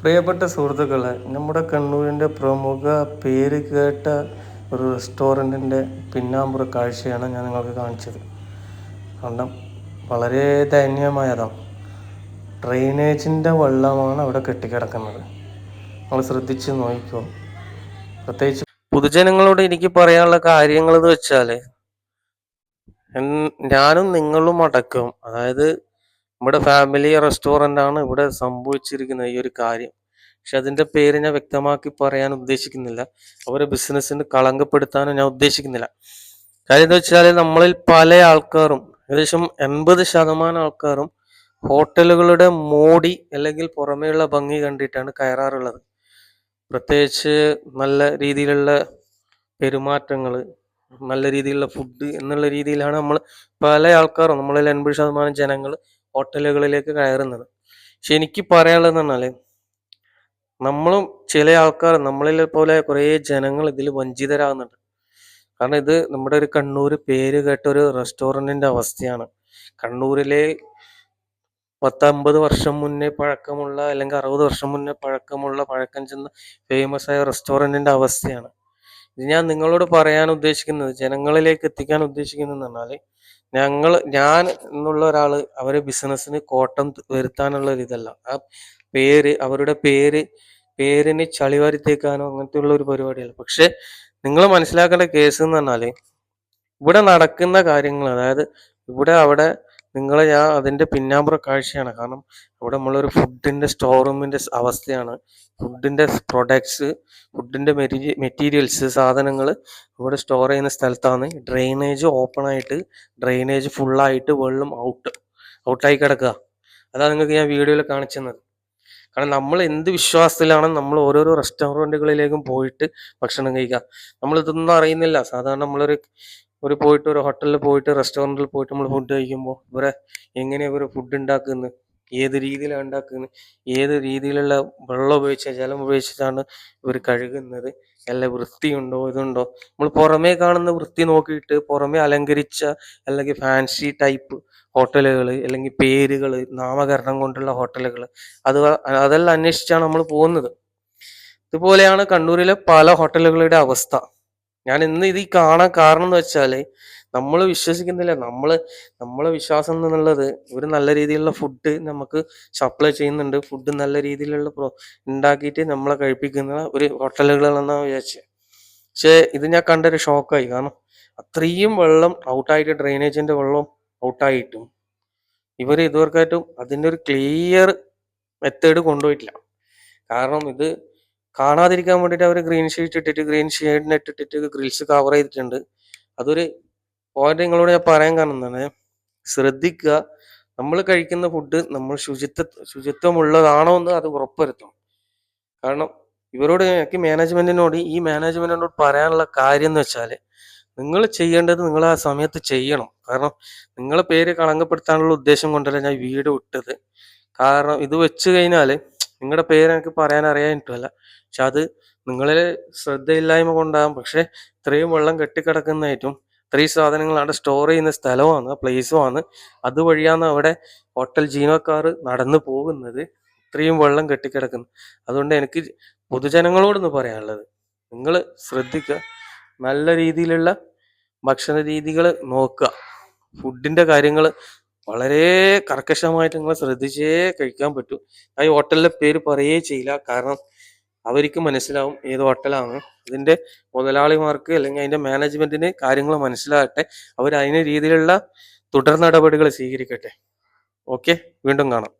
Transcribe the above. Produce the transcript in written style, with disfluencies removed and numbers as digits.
പ്രിയപ്പെട്ട സുഹൃത്തുക്കളെ, നമ്മുടെ കണ്ണൂരിൻ്റെ പ്രമുഖ പേര് കേട്ട ഒരു റെസ്റ്റോറൻറ്റിൻ്റെ പിന്നാമ്പുറ കാഴ്ചയാണ് ഞാൻ നിങ്ങൾക്ക് കാണിച്ചത്. കാരണം വളരെ ദയനീയമായതാണ്. ഡ്രെയിനേജിൻ്റെ വെള്ളമാണ് അവിടെ കെട്ടിക്കിടക്കുന്നത്. നമ്മൾ ശ്രദ്ധിച്ച് നോക്കിക്കോ. പ്രത്യേകിച്ച് പൊതുജനങ്ങളോട് എനിക്ക് പറയാനുള്ള കാര്യങ്ങൾ എന്ന് വെച്ചാൽ, ഞാനും നിങ്ങളും അടക്കം, അതായത് നമ്മുടെ ഫാമിലി റെസ്റ്റോറൻ്റ് ആണ് ഇവിടെ സംഭവിച്ചിരിക്കുന്ന ഈ ഒരു കാര്യം. പക്ഷെ അതിൻ്റെ പേര് ഞാൻ വ്യക്തമാക്കി പറയാൻ ഉദ്ദേശിക്കുന്നില്ല. അവരെ ബിസിനസ്സിന് കളങ്കപ്പെടുത്താനും ഞാൻ ഉദ്ദേശിക്കുന്നില്ല. കാര്യം എന്താ വെച്ചാൽ, നമ്മളിൽ പല ആൾക്കാരും, ഏകദേശം 80% ആൾക്കാരും ഹോട്ടലുകളുടെ മോടി അല്ലെങ്കിൽ പുറമേയുള്ള ഭംഗി കണ്ടിട്ടാണ് കയറാറുള്ളത്. പ്രത്യേകിച്ച് നല്ല രീതിയിലുള്ള പെരുമാറ്റങ്ങൾ, നല്ല രീതിയിലുള്ള ഫുഡ് എന്നുള്ള രീതിയിലാണ് പല ആൾക്കാരും, നമ്മളിൽ 80% ജനങ്ങൾ ഹോട്ടലുകളിലേക്ക് കയറുന്നത്. പക്ഷെ എനിക്ക് പറയാനുള്ളതെന്ന് പറഞ്ഞാൽ, നമ്മളും ചില ആൾക്കാർ, നമ്മളിൽ പോലെ കുറേ ജനങ്ങൾ ഇതിൽ വഞ്ചിതരാകുന്നുണ്ട്. കാരണം ഇത് നമ്മുടെ ഒരു കണ്ണൂർ പേര് കേട്ട ഒരു റെസ്റ്റോറൻറ്റിൻ്റെ അവസ്ഥയാണ്. കണ്ണൂരിലെ 50 വർഷം മുന്നേ പഴക്കമുള്ള, അല്ലെങ്കിൽ 60 വർഷം മുന്നേ പഴക്കമുള്ള, പഴക്കം ചെന്ന ഫേമസ് ആയ റെസ്റ്റോറൻറ്റിൻ്റെ അവസ്ഥയാണ് ഇത്. ഞാൻ നിങ്ങളോട് പറയാൻ ഉദ്ദേശിക്കുന്നത്, ജനങ്ങളിലേക്ക് എത്തിക്കാൻ ഉദ്ദേശിക്കുന്നത് പറഞ്ഞാൽ, ഞാൻ എന്നുള്ള ഒരാൾ അവരെ ബിസിനസ്സിന് കോട്ടം വരുത്താനുള്ള ഒരു ഇതല്ല. ആ അവരുടെ പേരിന് ചളിവാരി തേക്കാനോ അങ്ങനത്തെ ഉള്ള ഒരു പരിപാടിയല്ല. പക്ഷെ നിങ്ങൾ മനസ്സിലാക്കേണ്ട കേസ് എന്ന് പറഞ്ഞാൽ, ഇവിടെ നടക്കുന്ന കാര്യങ്ങൾ, അതായത് അവിടെ ഞാൻ അതിൻ്റെ പിന്നാമ്പുറ കാഴ്ചയാണ്. കാരണം അവിടെ നമ്മളൊരു ഫുഡിൻ്റെ സ്റ്റോർ റൂമിൻ്റെ അവസ്ഥയാണ്. ഫുഡിൻ്റെ പ്രൊഡക്ട്സ്, ഫുഡിൻ്റെ മെറ്റീരിയൽസ്, സാധനങ്ങൾ ഇവിടെ സ്റ്റോർ ചെയ്യുന്ന സ്ഥലത്താണ് ഡ്രെയിനേജ് ഓപ്പൺ ആയിട്ട്, ഡ്രെയിനേജ് ഫുള്ളായിട്ട് വെള്ളം ഔട്ടായി കിടക്കുക. അതാണ് നിങ്ങൾക്ക് ഞാൻ വീഡിയോയിൽ കാണിച്ചു തന്നത്. കാരണം നമ്മൾ എന്ത് വിശ്വാസത്തിലാണ് നമ്മൾ ഓരോരോ റെസ്റ്റോറൻറ്റുകളിലേക്കും പോയിട്ട് ഭക്ഷണം കഴിക്കുക. നമ്മളിതൊന്നും അറിയുന്നില്ല. സാധാരണ പോയിട്ട് ഒരു ഹോട്ടലിൽ പോയിട്ട്, റെസ്റ്റോറൻറ്റിൽ പോയിട്ട് നമ്മൾ ഫുഡ് കഴിക്കുമ്പോൾ എങ്ങനെയാണ് ഇവർ ഫുഡ് ഉണ്ടാക്കുന്നത്, ഏത് രീതിയിലാണ് ഉണ്ടാക്കുന്നത്, ഏത് രീതിയിലുള്ള വെള്ളം ജലം ഉപയോഗിച്ചിട്ടാണ് ഇവർ കഴുകുന്നത്, നല്ല വൃത്തിയുണ്ടോ, ഇതുണ്ടോ. നമ്മൾ പുറമേ കാണുന്ന വൃത്തി നോക്കിയിട്ട്, പുറമേ അലങ്കരിച്ച അല്ലെങ്കിൽ ഫാൻസി ടൈപ്പ് ഹോട്ടലുകൾ, അല്ലെങ്കിൽ പേരുകൾ, നാമകരണം കൊണ്ടുള്ള ഹോട്ടലുകൾ, അതെല്ലാം അന്വേഷിച്ചാണ് നമ്മൾ പോകുന്നത്. ഇതുപോലെയാണ് കണ്ണൂരിലെ പല ഹോട്ടലുകളുടെ അവസ്ഥ. ഞാൻ ഇന്ന് ഇത് കാണാൻ കാരണം എന്ന് വെച്ചാൽ, നമ്മൾ വിശ്വസിക്കുന്നില്ല. നമ്മളെ വിശ്വാസം എന്നുള്ളത്, ഒരു നല്ല രീതിയിലുള്ള ഫുഡ് നമുക്ക് സപ്ലൈ ചെയ്യുന്നുണ്ട്, ഫുഡ് നല്ല രീതിയിലുള്ള ഉണ്ടാക്കിയിട്ട് നമ്മളെ കഴിപ്പിക്കുന്ന ഒരു ഹോട്ടലുകളാണെന്നാണ് വിചാരിച്ചത്. പക്ഷെ ഇത് ഞാൻ കണ്ടൊരു ഷോക്കായി. കാരണം അത്രയും വെള്ളം ഔട്ടായിട്ട്, ഡ്രെയിനേജിന്റെ വെള്ളം ഔട്ടായിട്ടും ഇവർ ഇതുവരെയായിട്ടും അതിൻ്റെ ഒരു ക്ലിയർ മെത്തേഡ് കൊണ്ടുപോയിട്ടില്ല. കാരണം ഇത് കാണാതിരിക്കാൻ വേണ്ടിയിട്ട് അവർ ഗ്രീൻ ഷീറ്റ് ഇട്ടിട്ട് ഗ്രിൽസ് കവർ ചെയ്തിട്ടുണ്ട്. അതൊരു പോയിന്റ് നിങ്ങളോട് ഞാൻ പറയാൻ കാരണം എന്താണ്, ശ്രദ്ധിക്കുക. നമ്മൾ കഴിക്കുന്ന ഫുഡ് നമ്മൾ ശുചിത്വമുള്ളതാണോ എന്ന് അത് ഉറപ്പുവരുത്തണം. കാരണം ഈ മാനേജ്മെന്റിനോട് പറയാനുള്ള കാര്യം എന്ന് വെച്ചാൽ, നിങ്ങൾ ചെയ്യേണ്ടത് നിങ്ങൾ ആ സമയത്ത് ചെയ്യണം. കാരണം നിങ്ങളെ പേര് കളങ്കപ്പെടുത്താനുള്ള ഉദ്ദേശം കൊണ്ടല്ല ഞാൻ വീഡിയോ ഇട്ടത്. കാരണം ഇത് വെച്ച് കഴിഞ്ഞാൽ നിങ്ങളുടെ പേര് എനിക്ക് പറയാൻ അറിയാനിട്ടല്ല, പക്ഷെ അത് നിങ്ങളിൽ ശ്രദ്ധയില്ലായ്മ കൊണ്ടാകും. പക്ഷെ ഇത്രയും വെള്ളം കെട്ടിക്കിടക്കുന്നതായിട്ടും, ഇത്രയും സാധനങ്ങൾ അവിടെ സ്റ്റോർ ചെയ്യുന്ന സ്ഥലമാണ്, പ്ലേസുമാണ്, അതുവഴിയാണ് അവിടെ ഹോട്ടൽ ജീവനക്കാർ നടന്നു പോകുന്നത്. ഇത്രയും വെള്ളം കെട്ടിക്കിടക്കുന്നു. അതുകൊണ്ട് എനിക്ക് പൊതുജനങ്ങളോടൊന്ന് പറയാനുള്ളത്, നിങ്ങൾ ശ്രദ്ധിക്കുക, നല്ല രീതിയിലുള്ള ഭക്ഷണ രീതികൾ നോക്കുക. ഫുഡിൻ്റെ കാര്യങ്ങൾ വളരെ കർക്കശമായിട്ട് നിങ്ങൾ ശ്രദ്ധിച്ചേ കഴിക്കാൻ പറ്റൂ. ആ ഹോട്ടലിൻ്റെ പേര് പറയുകയേ ചെയ്യില്ല. കാരണം അവർക്ക് മനസ്സിലാവും ഏത് ഹോട്ടലാണ്. ഇതിൻ്റെ മുതലാളിമാർക്ക് അല്ലെങ്കിൽ അതിൻ്റെ മാനേജ്മെന്റിന് കാര്യങ്ങൾ മനസ്സിലാകട്ടെ. അവർ അതിന് രീതിയിലുള്ള തുടർ നടപടികൾ സ്വീകരിക്കട്ടെ. ഓക്കെ, വീണ്ടും കാണാം.